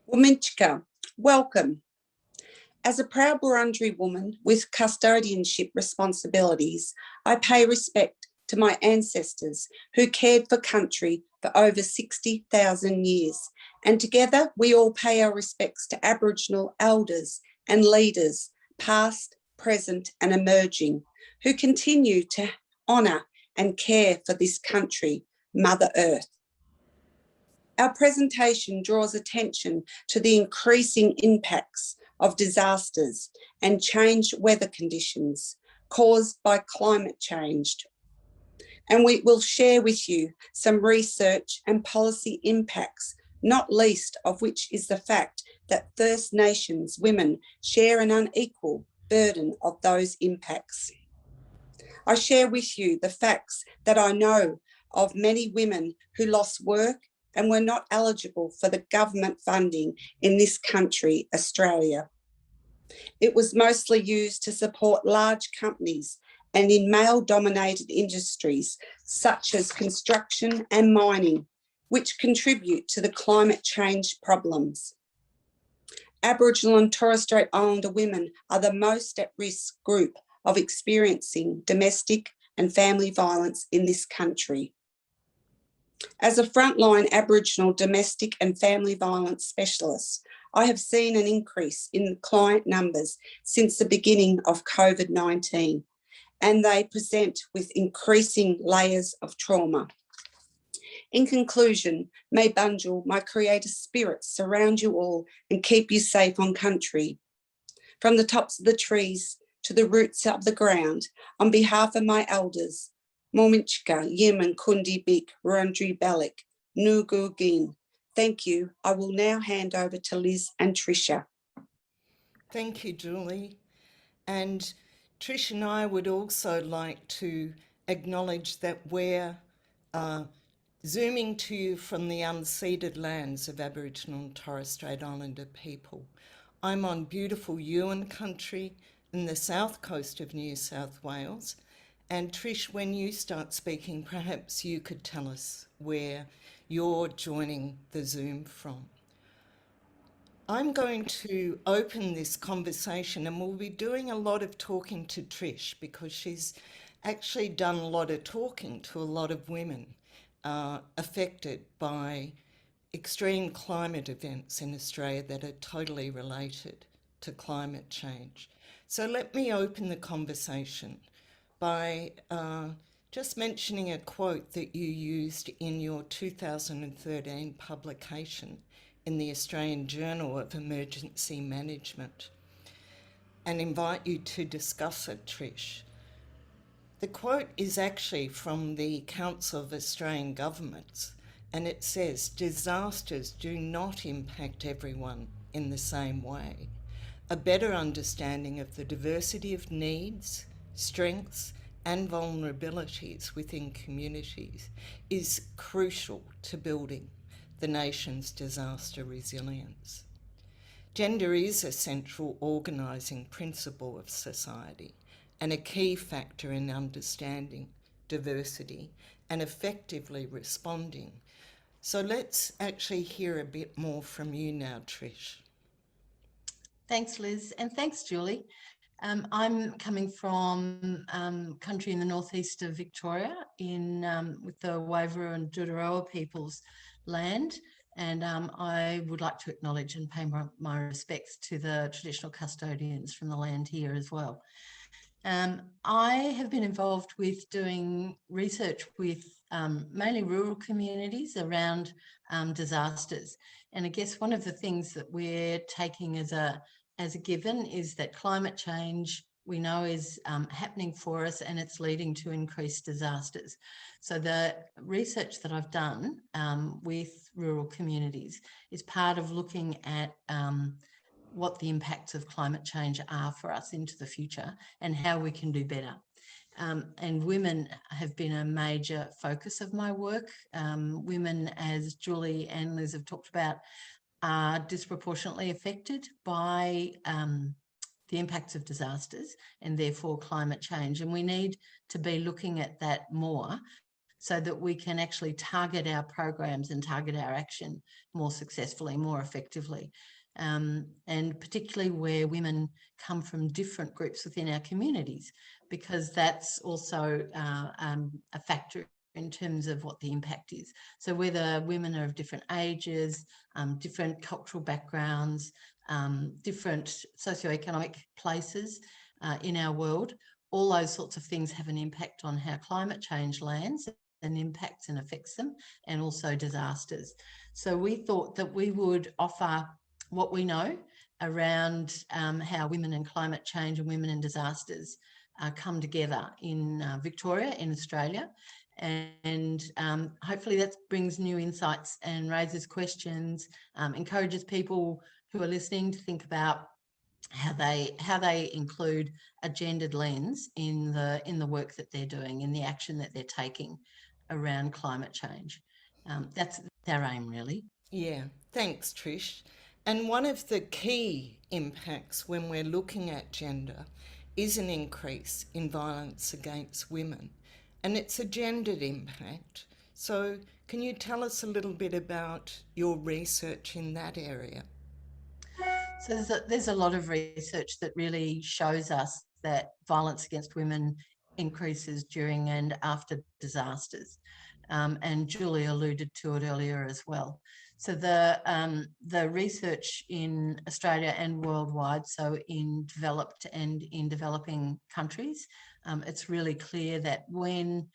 Wominchka, welcome. As a proud Wurundjeri woman with custodianship responsibilities, I pay respect to my ancestors who cared for country for over 60,000 years, and together we all pay our respects to Aboriginal elders and leaders, past, present and emerging, who continue to honour and care for this country, Mother Earth. Our presentation draws attention to the increasing impacts of disasters and changed weather conditions caused by climate change. And we will share with you some research and policy impacts, not least of which is the fact that First Nations women share an unequal burden of those impacts. I share with you the facts that I know of many women who lost work and were not eligible for the government funding in this country, Australia. It was mostly used to support large companies and in male-dominated industries such as construction and mining, which contribute to the climate change problems. Aboriginal and Torres Strait Islander women are the most at-risk group of experiencing domestic and family violence in this country. As a frontline Aboriginal domestic and family violence specialist, I have seen an increase in client numbers since the beginning of COVID-19, and they present with increasing layers of trauma. In conclusion, may Bunjil, my creator spirit, surround you all and keep you safe on country. From the tops of the trees to the roots of the ground, on behalf of my elders, Mominchka, Yemen, Kundi Bik, Wurundjeri Balik, Nugu Gin. Thank you. I will now hand over to Liz and Tricia. Thank you, Julie. And Trish and I would also like to acknowledge that we're zooming to you from the unceded lands of Aboriginal and Torres Strait Islander people. I'm on beautiful Yuin country in the south coast of New South Wales. And Trish, when you start speaking, perhaps you could tell us where you're joining the Zoom from. I'm going to open this conversation, and we'll be doing a lot of talking to Trish because she's actually done a lot of talking to a lot of women affected by extreme climate events in Australia that are totally related to climate change. So let me open the conversation by just mentioning a quote that you used in your 2013 publication in the Australian Journal of Emergency Management, and invite you to discuss it, Trish. The quote is actually from the Council of Australian Governments, and it says, "Disasters do not impact everyone in the same way. A better understanding of the diversity of needs, strengths and vulnerabilities within communities is crucial to building the nation's disaster resilience. Gender is a central organising principle of society and a key factor in understanding diversity and effectively responding." So let's actually hear a bit more from you now, Trish. Thanks, Liz, and thanks, Julie. I'm coming from country in the northeast of Victoria with the Waivuru and Duderoa people's land, and I would like to acknowledge and pay my respects to the traditional custodians from the land here as well. I have been involved with doing research with mainly rural communities around disasters, and I guess one of the things that we're taking as a given is that climate change, we know, is happening for us, and it's leading to increased disasters. So the research that I've done with rural communities is part of looking at what the impacts of climate change are for us into the future and how we can do better. And women have been a major focus of my work. Women, as Julie and Liz have talked about, are disproportionately affected by the impacts of disasters and therefore climate change. And we need to be looking at that more so that we can actually target our programs and target our action more successfully, more effectively. And particularly where women come from different groups within our communities, because that's also a factor in terms of what the impact is. So whether women are of different ages, different cultural backgrounds, different socioeconomic places in our world, all those sorts of things have an impact on how climate change lands and impacts and affects them, and also disasters. So we thought that we would offer what we know around how women and climate change and women and disasters come together in Victoria, in Australia. And hopefully that brings new insights and raises questions, encourages people who are listening to think about how they include a gendered lens in the work that they're doing, in the action that they're taking around climate change. That's our aim, really. Yeah, thanks, Trish. And one of the key impacts when we're looking at gender is an increase in violence against women, and it's a gendered impact. So can you tell us a little bit about your research in that area? So there's a lot of research that really shows us that violence against women increases during and after disasters. And Julie alluded to it earlier as well. So the research in Australia and worldwide, so in developed and in developing countries, it's really clear that when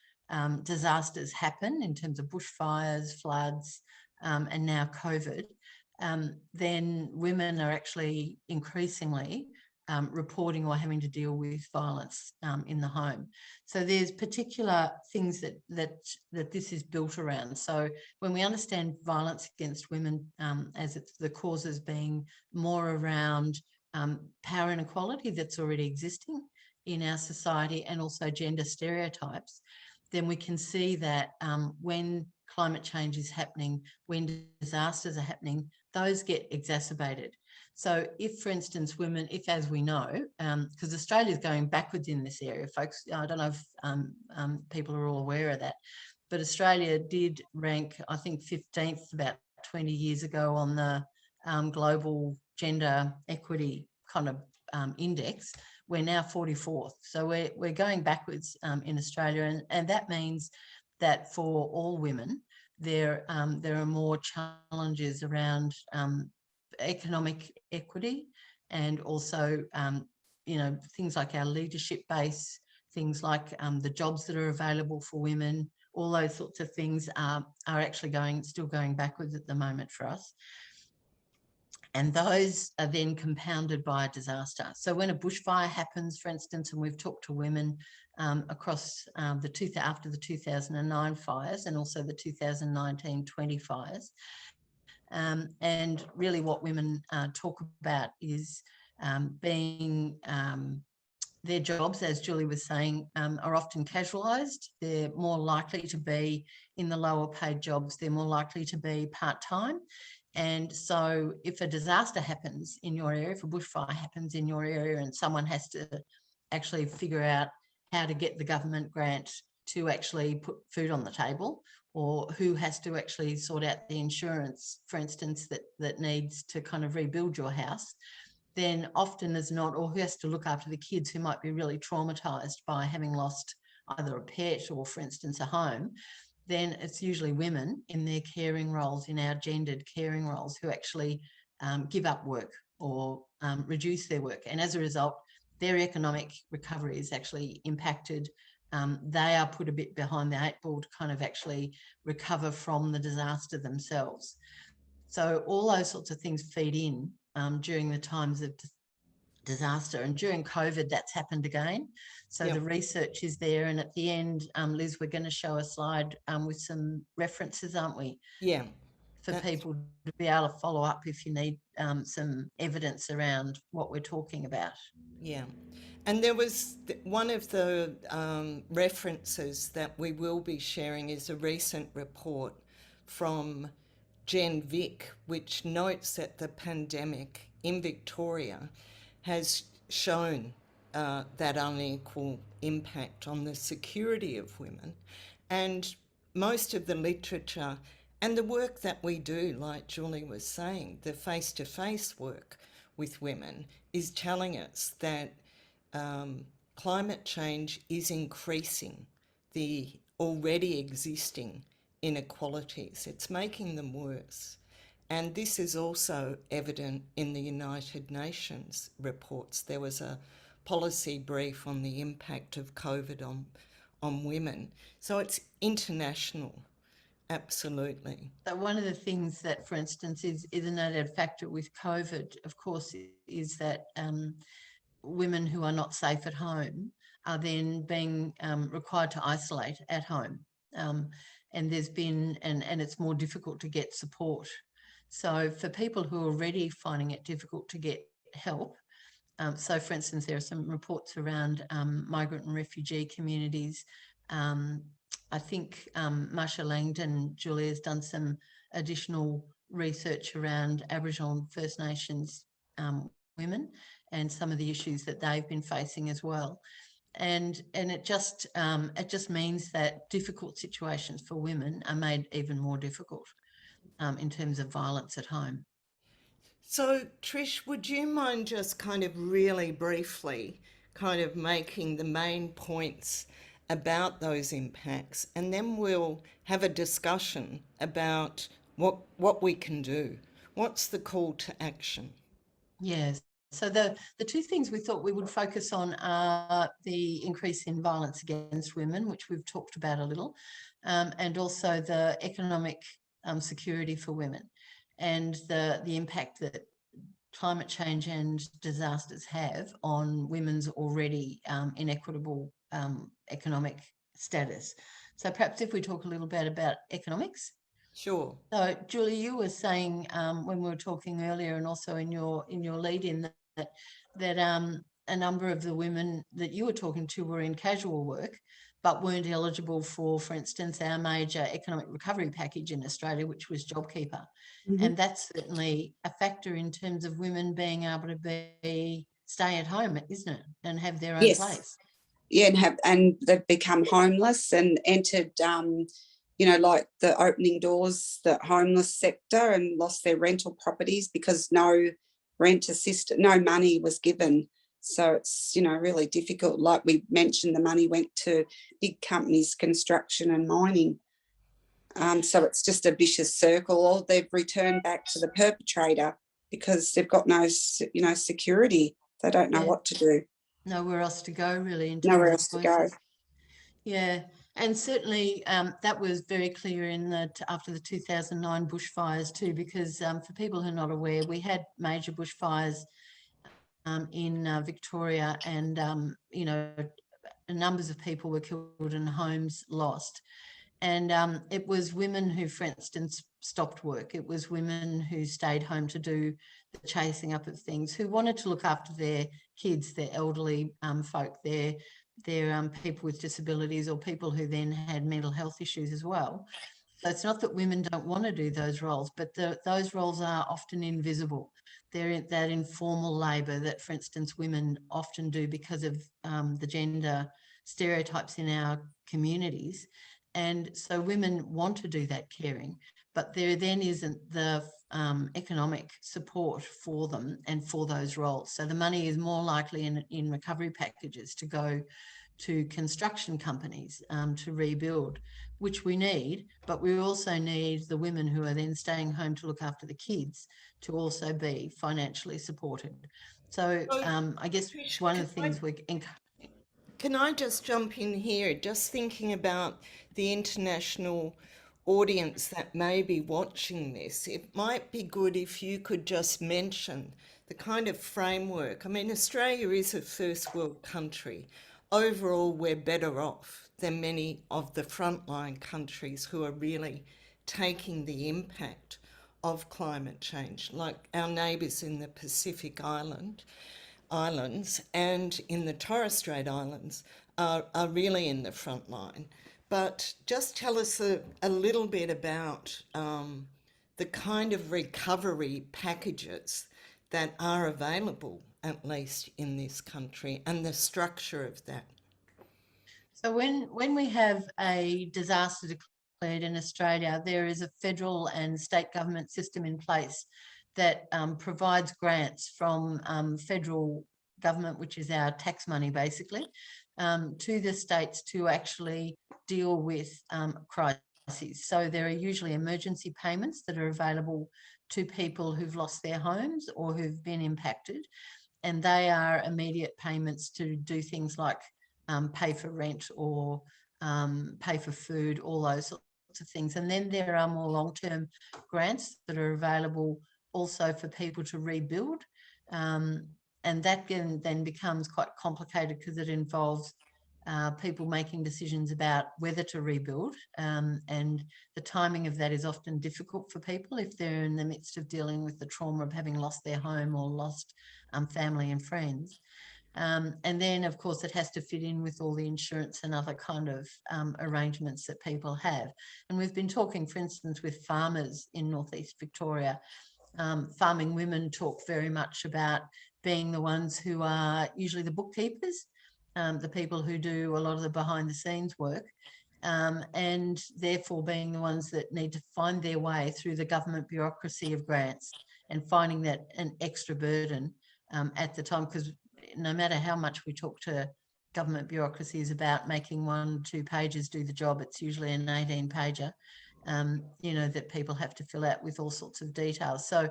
disasters happen in terms of bushfires, floods, and now COVID, then women are actually increasingly reporting or having to deal with violence in the home. So there's particular things that this is built around. So when we understand violence against women as it's the causes being more around power inequality that's already existing in our society, and also gender stereotypes, then we can see that when climate change is happening, when disasters are happening, those get exacerbated. So if, for instance, women, if as we know, because Australia is going backwards in this area, folks, I don't know if people are all aware of that, but Australia did rank, I think, 15th about 20 years ago on the global gender equity kind of index. We're now 44th. So we're going backwards in Australia, and that means that for all women, there are more challenges around economic equity, and also things like our leadership base, things like the jobs that are available for women. All those sorts of things are actually still going backwards at the moment for us. And those are then compounded by a disaster. So when a bushfire happens, for instance, and we've talked to women across after the 2009 fires, and also the 2019-20 fires, and really what women talk about is being their jobs, as Julie was saying, are often casualised. They're more likely to be in the lower paid jobs. They're more likely to be part-time. And so if a disaster happens in your area, if a bushfire happens in your area, and someone has to actually figure out how to get the government grant to actually put food on the table, or who has to actually sort out the insurance, for instance, that needs to kind of rebuild your house, then often as not, or who has to look after the kids who might be really traumatised by having lost either a pet or, for instance, a home, then it's usually women in their caring roles, in our gendered caring roles, who actually give up work or reduce their work. And as a result, their economic recovery is actually impacted. They are put a bit behind the eight ball to kind of actually recover from the disaster themselves. So all those sorts of things feed in during the times of disaster, and during COVID that's happened again. So the research is there, and at the end, Liz, we're going to show a slide with some references, aren't we? Yeah. For people to be able to follow up if you need some evidence around what we're talking about. Yeah. And there was one of the references that we will be sharing is a recent report from Gen Vic, which notes that the pandemic in Victoria has shown that unequal impact on the security of women. And most of the literature and the work that we do, like Julie was saying, the face-to-face work with women is telling us that climate change is increasing the already existing inequalities. It's making them worse. And this is also evident in the United Nations reports. There was a policy brief on the impact of COVID on women. So it's international, absolutely. So one of the things that, for instance, is an added factor with COVID, of course, is that women who are not safe at home are then being required to isolate at home. And there's been, and it's more difficult to get support. So for people who are already finding it difficult to get help, so for instance, there are some reports around migrant and refugee communities. I think Marsha Langdon, Julie, has done some additional research around Aboriginal and First Nations women and some of the issues that they've been facing as well. And it just means that difficult situations for women are made even more difficult in terms of violence at home. So, Trish, would you mind just kind of really briefly kind of making the main points about those impacts, and then we'll have a discussion about what we can do. What's the call to action? Yes. So the two things we thought we would focus on are the increase in violence against women, which we've talked about a little, and also the economic security for women and the impact that climate change and disasters have on women's already inequitable economic status. So perhaps if we talk a little bit about economics. Sure. So Julie, you were saying when we were talking earlier, and also in your lead-in, that a number of the women that you were talking to were in casual work, but weren't eligible for instance, our major economic recovery package in Australia, which was JobKeeper. Mm-hmm. And that's certainly a factor in terms of women being able to stay at home, isn't it? And have their own place. Yeah, and they've become homeless and entered like the opening doors, the homeless sector, and lost their rental properties because no rent assistance, no money was given. So it's, really difficult. Like we mentioned, the money went to big companies, construction and mining. So it's just a vicious circle, or they've returned back to the perpetrator because they've got no, security. They don't know what to do. Nowhere else to go, really. Nowhere else to go. Yeah. And certainly that was very clear after the 2009 bushfires too, because for people who are not aware, we had major bushfires in Victoria, and numbers of people were killed and homes lost. And it was women who, for instance, stopped work. It was women who stayed home to do the chasing up of things, who wanted to look after their kids, their elderly folk, their people with disabilities, or people who then had mental health issues as well. So it's not that women don't want to do those roles, but those roles are often invisible. They're that informal labour that, for instance, women often do because of the gender stereotypes in our communities. And so women want to do that caring, but there then isn't the economic support for them and for those roles. So the money is more likely in recovery packages to go to construction companies to rebuild, which we need, but we also need the women who are then staying home to look after the kids to also be financially supported. So I guess one of the things Can I just jump in here, just thinking about the international audience that may be watching this? It might be good if you could just mention the kind of framework. I mean, Australia is a first world country. Overall, we're better off than many of the frontline countries who are really taking the impact of climate change, like our neighbours in the Pacific Islands and in the Torres Strait Islands are really in the front line. But just tell us a little bit about the kind of recovery packages that are available, at least in this country, and the structure of that. So when we have a disaster declared in Australia, there is a federal and state government system in place that provides grants from federal government, which is our tax money basically, to the states to actually deal with crises. So there are usually emergency payments that are available to people who've lost their homes or who've been impacted, and they are immediate payments to do things like pay for rent or pay for food, all those sorts of things. And then there are more long-term grants that are available also for people to rebuild. And that then becomes quite complicated because it involves people making decisions about whether to rebuild. And the timing of that is often difficult for people if they're in the midst of dealing with the trauma of having lost their home or lost family and friends. And then, of course, it has to fit in with all the insurance and other kind of arrangements that people have. And we've been talking, for instance, with farmers in Northeast Victoria. Farming women talk very much about being the ones who are usually the bookkeepers, the people who do a lot of the behind the scenes work, and therefore being the ones that need to find their way through the government bureaucracy of grants and finding that an extra burden at the time, because no matter how much we talk to government bureaucracies about making 1-2 pages do the job, it's usually an 18-pager, you know, that people have to fill out with all sorts of details. So,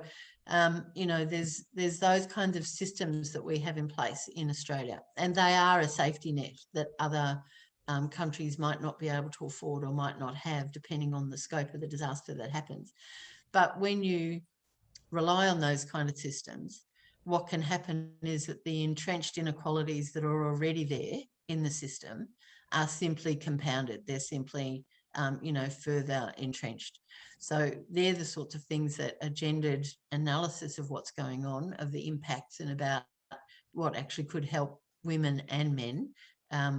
you know, there's those kinds of systems that we have in place in Australia, and they are a safety net that other countries might not be able to afford or might not have, depending on the scope of the disaster that happens. But when you rely on those kind of systems, what can happen is that the entrenched inequalities that are already there in the system are simply compounded. They're simply, you know, further entrenched. So they're the sorts of things that a gendered analysis of what's going on, of the impacts and about what actually could help women and men,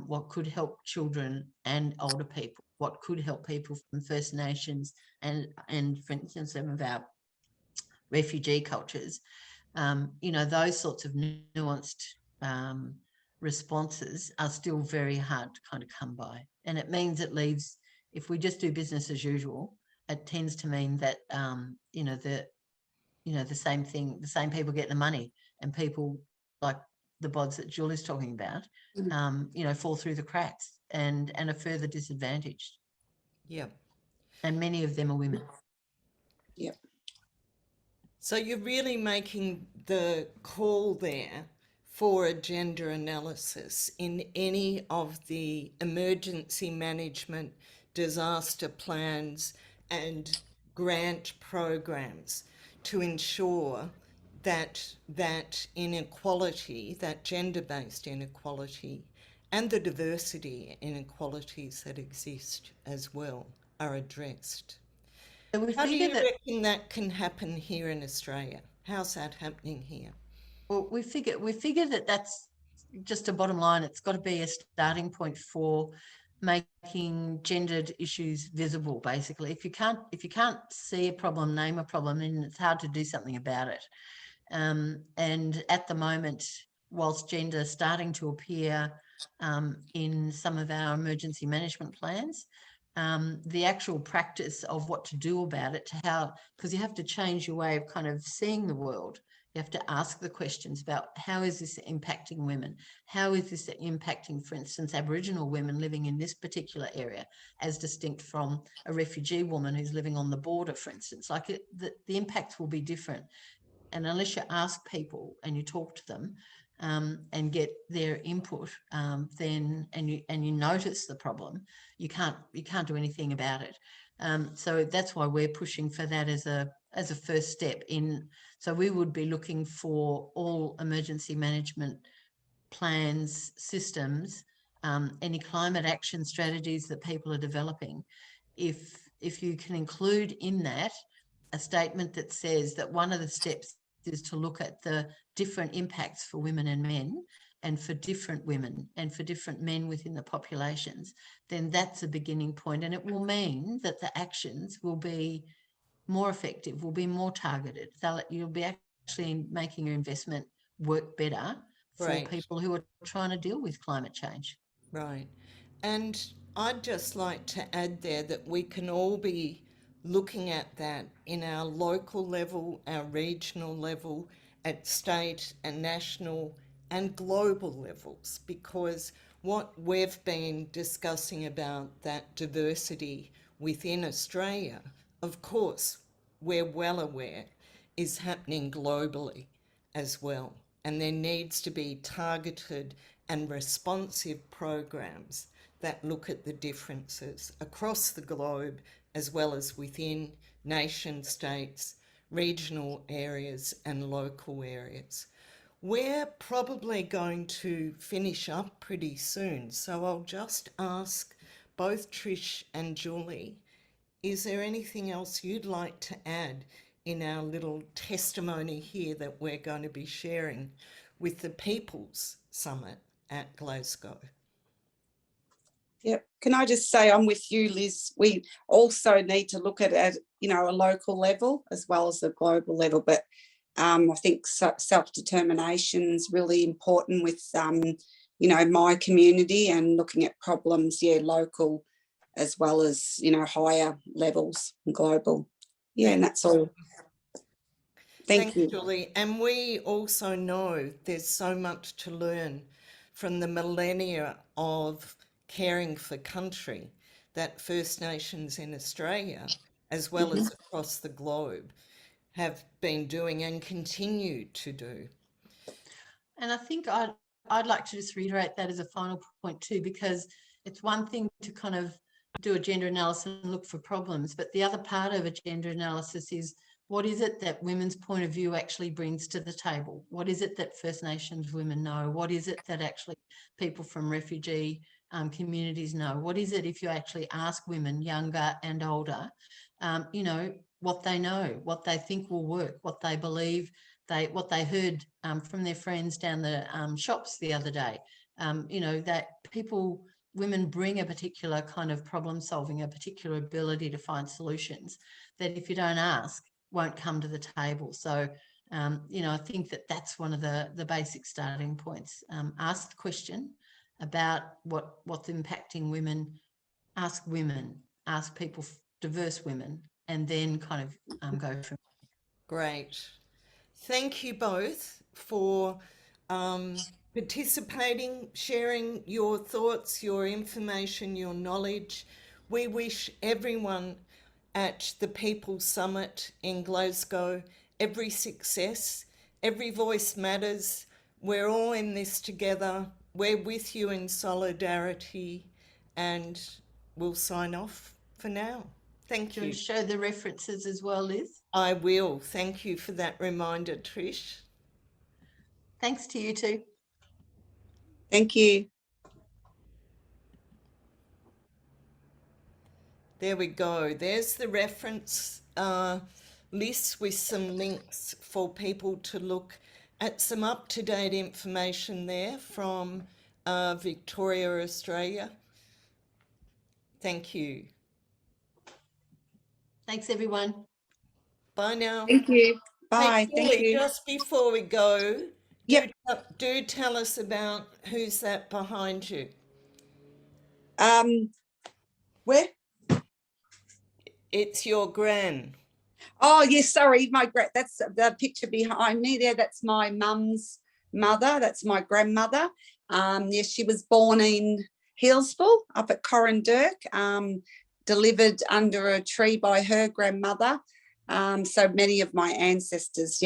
what could help children and older people, what could help people from First Nations and for instance, some of our refugee cultures. You know, those sorts of nuanced responses are still very hard to kind of come by. And it means it leaves, if we just do business as usual, it tends to mean that, you know, the same thing, the same people get the money, and people like the bods that Julie's talking about, you know, fall through the cracks and are further disadvantaged. Yeah. And many of them are women. Yep. So you're really making the call there for a gender analysis in any of the emergency management, disaster plans and grant programs to ensure that that inequality, that gender-based inequality, and the diversity inequalities that exist as well are addressed. So we How do figure you that, reckon that can happen here in Australia? How's that happening here? well, we figure that that's just a bottom line. It's got to be a starting point for making gendered issues visible. Basically, if you can't see a problem, name a problem, then it's hard to do something about it. And at the moment, whilst gender is starting to appear in some of our emergency management plans, the actual practice of what to do about it, because you have to change your way of kind of seeing the world. You have to ask the questions about how is this impacting women? How is this impacting, for instance, Aboriginal women living in this particular area, as distinct from a refugee woman who's living on the border, for instance? Like the impacts will be different. And unless you ask people and you talk to them and get their input, then and you notice the problem, you can't do anything about it. So that's why we're pushing for that as a first step in. So we would be looking for all emergency management plans, systems, any climate action strategies that people are developing. If you can include in that a statement that says that one of the steps is to look at the different impacts for women and men, and for different women and for different men within the populations, then that's a beginning point. And it will mean that the actions will be more effective, will be more targeted. You'll be actually making your investment work better for Right. people who are trying to deal with climate change. Right. And I'd just like to add there that we can all be looking at that in our local level, our regional level, at state and national and global levels, because what we've been discussing about that diversity within Australia, of course, we're well aware is happening globally as well. And there needs to be targeted and responsive programs that look at the differences across the globe as well as within nation states, regional areas and local areas. We're probably going to finish up pretty soon, so I'll just ask both Trish and Julie, is there anything else you'd like to add in our little testimony here that we're going to be sharing with the People's Summit at Glasgow? Yep. Can I just say I'm with you, Liz? We also need to look at it at, a local level as well as a global level. But I think self-determination is really important with, my community and looking at problems, local as well as, higher levels and global. Yeah, and that's all. Thank you. Julie. And we also know there's so much to learn from the millennia of caring for country that First Nations in Australia, as well as across the globe, have been doing and continue to do. And I think I'd like to just reiterate that as a final point too, because it's one thing to kind of do a gender analysis and look for problems, but the other part of a gender analysis is what is it that women's point of view actually brings to the table? What is it that First Nations women know? What is it that actually people from refugee communities know? What is it if you actually ask women, younger and older, what they know, what they think will work, what they believe, what they heard from their friends down the shops the other day, that women bring a particular kind of problem solving, a particular ability to find solutions that if you don't ask, won't come to the table. So, I think that's one of the basic starting points. Ask the question about what's impacting women, ask people, diverse women, and then kind of go from. Great. Thank you both for participating, sharing your thoughts, your information, your knowledge. We wish everyone at the People's Summit in Glasgow every success. Every voice matters. We're all in this together. We're with you in solidarity, and we'll sign off for now. Thank you. Do you show the references as well, Liz? I will. Thank you for that reminder, Trish. Thanks to you too. Thank you. There we go. There's the reference list with some links for people to look at some up-to-date information there from Victoria, Australia. Thank you. Thanks, everyone. Bye now. Thank you. Bye. Hey, Julie, Thank you. just before we go, Yep. do tell us about who's that behind you. Where? It's your gran. Oh, yes, sorry. That's the picture behind me there. That's my mum's mother. That's my grandmother. Yes, she was born in Healesville up at Corrandirk, delivered under a tree by her grandmother. So many of my ancestors,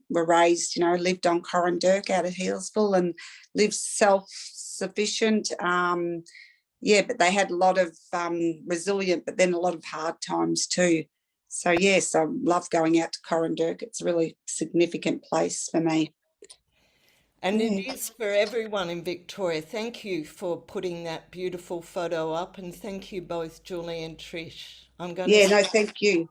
were raised, lived on Corrandirk out of Healesville and lived self-sufficient. But they had a lot of resilient, but then a lot of hard times too. So, yes, I love going out to Corrandirk. It's a really significant place for me. And it is for everyone in Victoria. Thank you for putting that beautiful photo up, and thank you both, Julie and Trish. No, thank you.